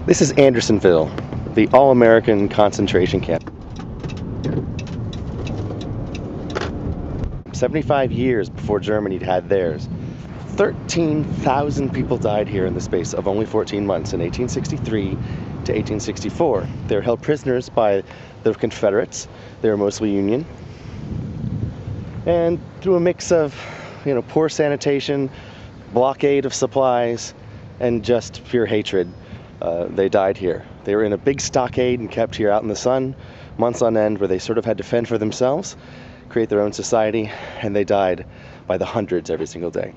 This is Andersonville, the all-American concentration camp. 75 years before Germany had theirs. 13,000 people died here in the space of only 14 months in 1863 to 1864. They were held prisoners by the Confederates. They were mostly Union. And through a mix of, poor sanitation, blockade of supplies, and just pure hatred, they died here. They were in a big stockade and kept here out in the sun, months on end, where they sort of had to fend for themselves, create their own society, and they died by the hundreds every single day.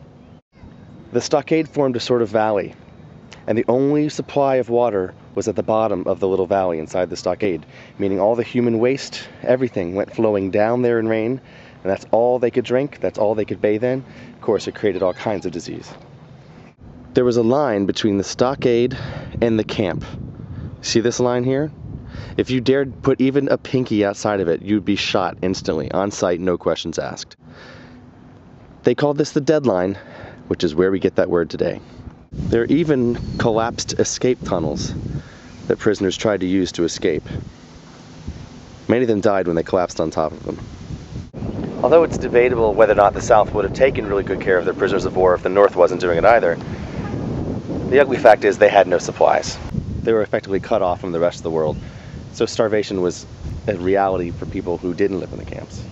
The stockade formed a sort of valley, and the only supply of water was at the bottom of the little valley inside the stockade, meaning all the human waste, everything went flowing down there in rain, and that's all they could drink, that's all they could bathe in. Of course, it created all kinds of disease. There was a line between the stockade and the camp. See this line here? If you dared put even a pinky outside of it, you'd be shot instantly, on sight, no questions asked. They called this the deadline, which is where we get that word today. There are even collapsed escape tunnels that prisoners tried to use to escape. Many of them died when they collapsed on top of them. Although it's debatable whether or not the South would have taken really good care of their prisoners of war if the North wasn't doing it either, the ugly fact is they had no supplies. They were effectively cut off from the rest of the world, so starvation was a reality for people who didn't live in the camps.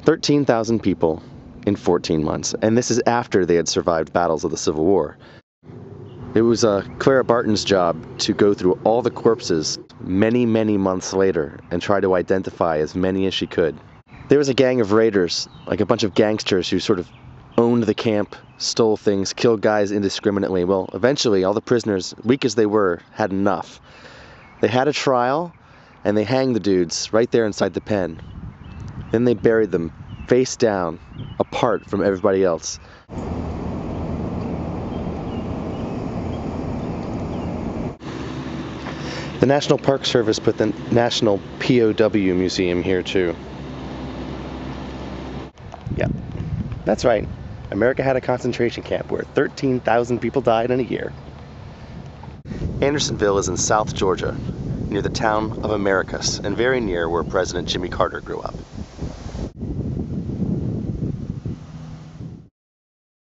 13,000 people in 14 months, and this is after they had survived battles of the Civil War. It was Clara Barton's job to go through all the corpses many, many months later and try to identify as many as she could. There was a gang of raiders, like a bunch of gangsters who sort of owned the camp, stole things, killed guys indiscriminately. Well, eventually all the prisoners, weak as they were, had enough. They had a trial, and they hanged the dudes right there inside the pen. Then they buried them face down, apart from everybody else. The National Park Service put the National POW Museum here too. Yeah, that's right. America had a concentration camp where 13,000 people died in a year. Andersonville is in South Georgia, near the town of Americus, and very near where President Jimmy Carter grew up.